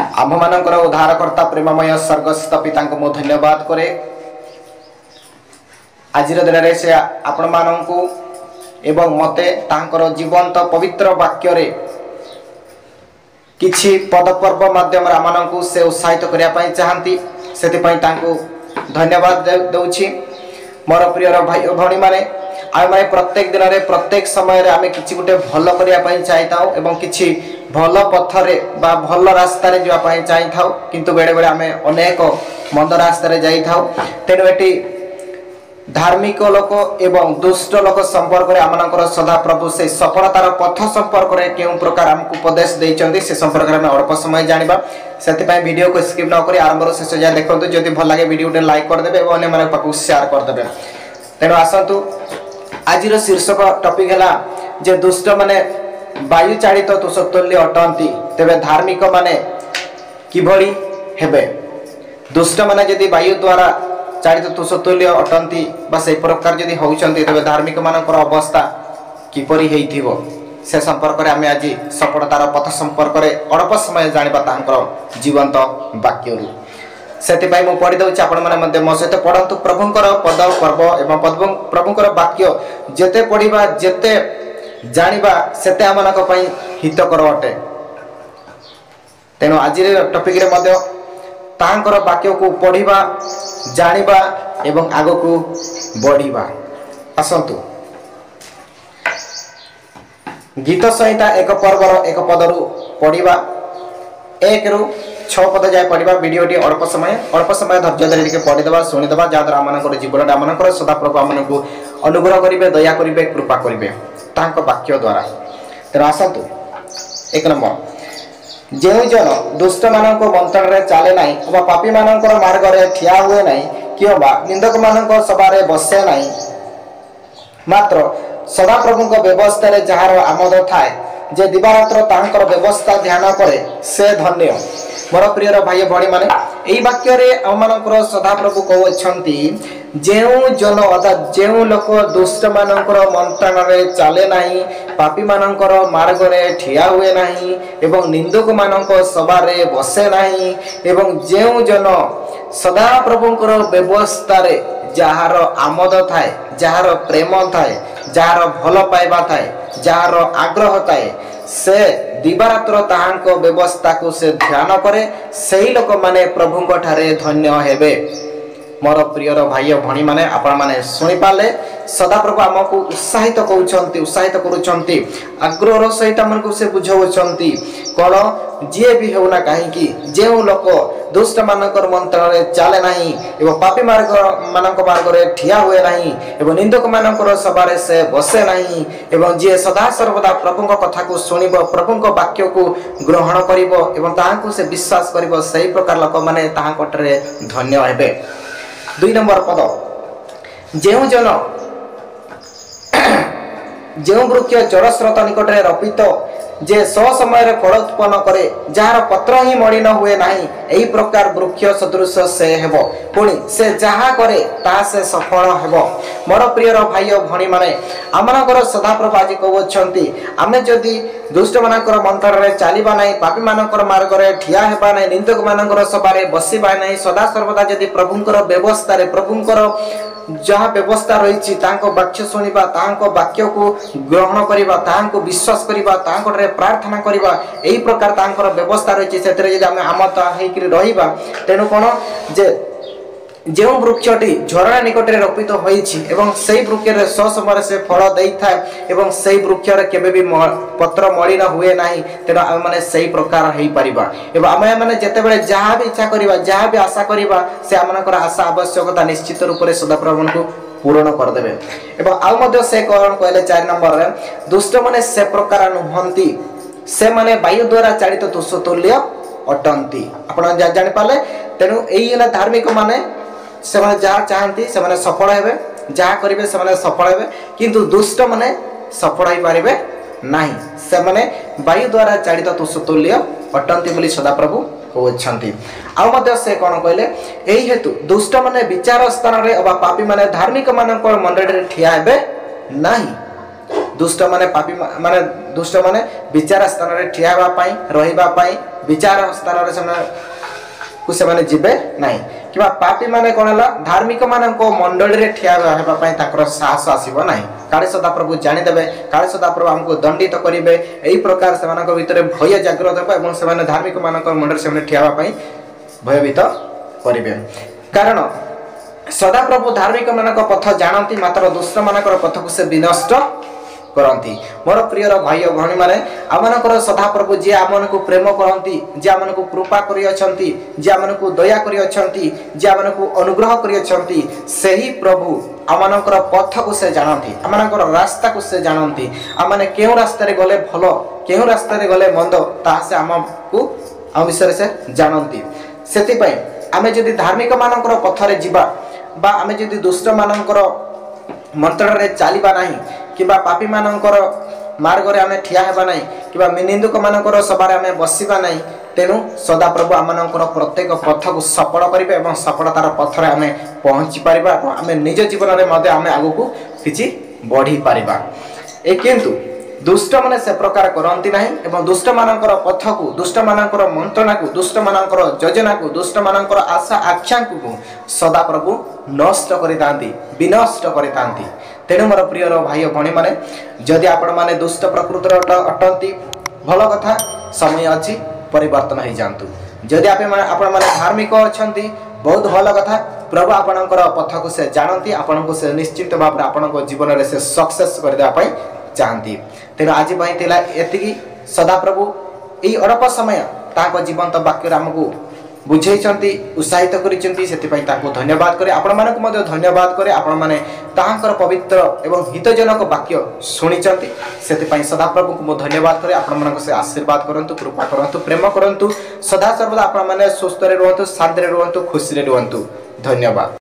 आम्भमानଙ୍କର उद्धारकर्ता प्रेममय स्वर्गस्थ पिता को मु धन्यवाद करे। आज दिन में से आपण मानू एवं मते तांकर जीवंत पवित्र वाक्य रे किछि पदपर्व माध्यम आम से उत्साहित करने चाहती से धन्यवाद दौछि। मोर प्रिय भाई भौणी माने आम मैंने प्रत्येक दिन में प्रत्येक समय आम कि गोटे भल करने चाहिए एवं किछि भल पथरे बा भल रास्तार जावाई चाहिए किंतु बेले बेले आम अनेक मंद रास्तार जाऊ। तेणु ये धार्मिक लोक एवं दुष्ट लोक संपर्क में आमर सदा प्रभु से सफलतार पथ संपर्क में क्यों प्रकार आमको उपदेश देते से संपर्क में अल्प समय जाना से वीडियो को स्किप न कर आरंभ शेष जाए देखो। जब भल लगे वीडियो लाइक करदे और अन्य पाक शेयर करदे। तेणु आसतु आज शीर्षक टॉपिक है जे दुष्ट माने वायु चालित तुषतुल्य अटंती तेबे धार्मिक माने किभली हेबे। दुष्ट माने यदि वायु द्वारा चालित तुषतुल्य अटंती बा से प्रकार यदि होउचंती तेबे धार्मिक मानकर अवस्था किपरि हेइथिबो से संपर्क में आम आज सफलतार पथ संपर्क में अल्प समय जानिबा तांकर जीवंत वाक्य से पढ़ी दूसरी आपण मैंने मो सहित पढ़तु प्रभुंकर पद पर्व एवं प्रभुंकर वाक्य जेते पढ़ा जेते जानिबा सेते आम हितकर अटे। तेणु आज टॉपिक रे मध्य तांकर वाक्य को पढ़ा जानिबा एवं आग को बढ़िबा। आसतु गीत संहिता एक पर्वर एक पदरु पढ़ा 1 ରୁ 6 पद जाए पढ़ा। वीडियोटी अल्प समय धैर्य धरिके पढ़ीदे शुणीदे जहाँद्वारा आम जीवन आम सदा प्रभु आम को अनुग्रह करेंगे दया करेंगे कृपा करेंगे वाक्य द्वारा। तेणु आसतु 1 नंबर जो जन दुष्ट मान मंत्रण में चले ना अथवा पापी मान मार्ग में ठिया हुए ना कि निंदक मान सभा बसे ना मात्र सदा प्रभु व्यवस्था जार आमोद थाए जे दिवारात्र तांकर व्यवस्था ध्यान करे से धन्य। मोर प्रिय भाई भणी माने एई वाक्य रे आमनकर सदा प्रभु कहउछंती जेउ जन अर्थात जेउ लोक दुष्ट मानकर मंत्रण रे चले नाही पापी मानकर मार्ग रे ठिया हुए नाही एवं निंदक मानक सभा रे बसे नाही एवं जेउ जन सदा प्रभुंकर व्यवस्था रे जार आमोद थाए जार प्रेम थाए जार भल पाइबा थाए जार आग्रह थाए से दिवारात्र ताहांको व्यवस्था को से ध्यान करे सही लोक माने प्रभुंको ठारे धन्य हेबे। मोर प्रिय भाई भणी माने आपण माने सुनी पाले सदा प्रभु आमको उत्साहित कहउछंती उत्साहित करूछंती आग्रह सहित हमको से बुझाउछंती कोन जे भी होना काहे कि जेउ लोक दुष्ट मानकर मंत्र रे चले नाही एवं पापी मार्ग रे ठिया हुए नाही एवं निंदक मानकर सभारे से बसे नाही एवं जे सदा सर्वदा प्रभुंक कथा को सुनिबो प्रभुंक वाक्य को ग्रहण करिबो एवं ताहांको से विश्वास करिबो सही प्रकार लोक माने ताहांकटरे धन्य हेबे। 2 नंबर पद जेउ जन जेउ वृक्ष जलस्रोत निकट में रोपित जे सो समय फल उत्पन्न करे जार पत्र ही मलिन हुए नाही एही प्रकार वृक्ष सदृश से हेबो पुणी से जहा करे ता से सफल हेबो। मोर प्रिय भाई भणी माने आमनकर सदा प्रभु आज कहउछंती आमे जदि दुष्ट मानकर मंत्र रे चलीबा नाही पापी मानकर मार्ग रे ठिया हेबा नाही निंदक मानकर सभा रे बसिबा नाही सदा सर्वदा जदि प्रभुंकर व्यवस्था रे प्रभुंकर जहाँ व्यवस्था रही वाक्य शुणा वाक्य को ग्रहण करने विश्वास करने प्रार्थना करवा यही प्रकार तांकर व्यवस्था रही से आमत रहा तेणु कौन जे जो वृक्षटी झरणा निकट में रोपित होई वृक्ष समय से फल दे था से वृक्ष केबे भी पत्र मलिन हुए ना तेणु आम मैंने से प्रकार हो पार आम मैंने जिते जहाँ भी इच्छा करवा जहाँ भी आशा करवा से आमर आशा आवश्यकता निश्चित रूप से सदाप्रभु को पूरण करदे। एवं से कौन कहले 4 नंबर रे दुष्ट माने से प्रकार नुहंती से माने वायु द्वारा चालित तुषतुल्य अटंती आपण जानि पाले। तेणु एई धार्मिक माने से जहाँ चाहती से सफल हेबे जहाँ करेंगे से सफल हेबे किंतु दुष्ट माने सफल हो पारे नहीं से माने वायु द्वारा चालित तुषतुल्य अटंती बोली सदाप्रभु कहउछंती। आउ से कौन कहले एही हेतु दुष्ट माने विचार स्थान रे अबा पापी माने धार्मिक मानक मंडली रे ठिया हेबे नाही दुष्ट माने पापी माने दुष्ट माने विचार स्थान रे ठिया हेबा पई रहिबा पई विचार स्थान रे से माने जिबे नाही किबा पापी माने कोन हला धार्मिक मानको मंडली रे ठिया हेबा पई ताकर साहस आसीबो नाही काळे सदा प्रभु जानि देबे काळे सदा प्रभु हमको दंडित करिवे एई प्रकार से मानको भितरे भय जागृत हेबा एवं से माने धार्मिक मानको मंडली से माने ठिया हेबा पई भयभीत करिवे कारण सदा प्रभु धार्मिक मानक पथ जानती मात्र दुष्ट मानकर पथ को से विनष्ट करती मोर प्रियर भाई और भणी माने आमनकर सदा प्रभु जे आमनको प्रेम करती जे आमनको कृपा करि अछंती जे आमनको दया करि अछंती जे आमनको अनुग्रह करि अछंती सेही प्रभु आमनकर पथ को से जानती आमनकर रास्ता को से जानती आमने केउ रास्ता रे गले भलो केउ रास्ता रे गले मंद ता से हमको आ विषय से जानती सेति पई आमे जदि धार्मिक मानकर पथ रे जिबा बा आमे जदि दुष्ट मानकर मंत्र रे चालिबा नाही किबा पापी मानकर मार्ग रे आमे ठिया हेबा नाही किबा निंदुक मानकर सबारे आमे बसिबा नाही तेनु सदा प्रभु आमनकर प्रत्येक पथ को सफल करिबे एवं सफलतार पथ रे आमे पहुंची परिबा आमे निज जीवन रे मध्ये आमे आगु को किछि बढ़ी परिबा ए किंतु दुष्ट माने से प्रकार करंती नाही एवं दुष्ट मानकर पथ को दुष्ट मानकर मंत्रणा को दुष्ट मानकर योजना को दुष्ट मानकर आशा आकांक्षा को सदा प्रभु नष्ट करितांती विनष्ट करितांती तेणु मोर प्रिय भाई भणी माने जदि आपण माने दुष्ट प्रकृतिर अटंती भल कथा समय अछि परिवर्तन हो जांतु जदि आपण माने धार्मिक अछंती बहुत भल कथा प्रभु आपणकर पथ को से जानती आपण को से निश्चित भाव आपण को जीवन रे से सक्सेस कर देबा पई चाहती तेणु आज थिला एतिकी सदा प्रभु यही अल्प समय ताको जीवंत वाक्य हमको बुझाई उत्साहित करिसेंती सेति ताको धन्यवाद करे आपण मानक मध्य धन्यवाद करे आपण माने ताहांकर पवित्र एवं हितजनक वाक्य सुनिचंती सेति सदा प्रभु को मो धन्यवाद करे आपण मानक से आशीर्वाद करंतु कृपा करंतु प्रेम करंतु सदा सर्वदा आपण माने सुस्थ रे रहंतु शांति रे रहंतु खुशी रे रहंतु धन्यवाद।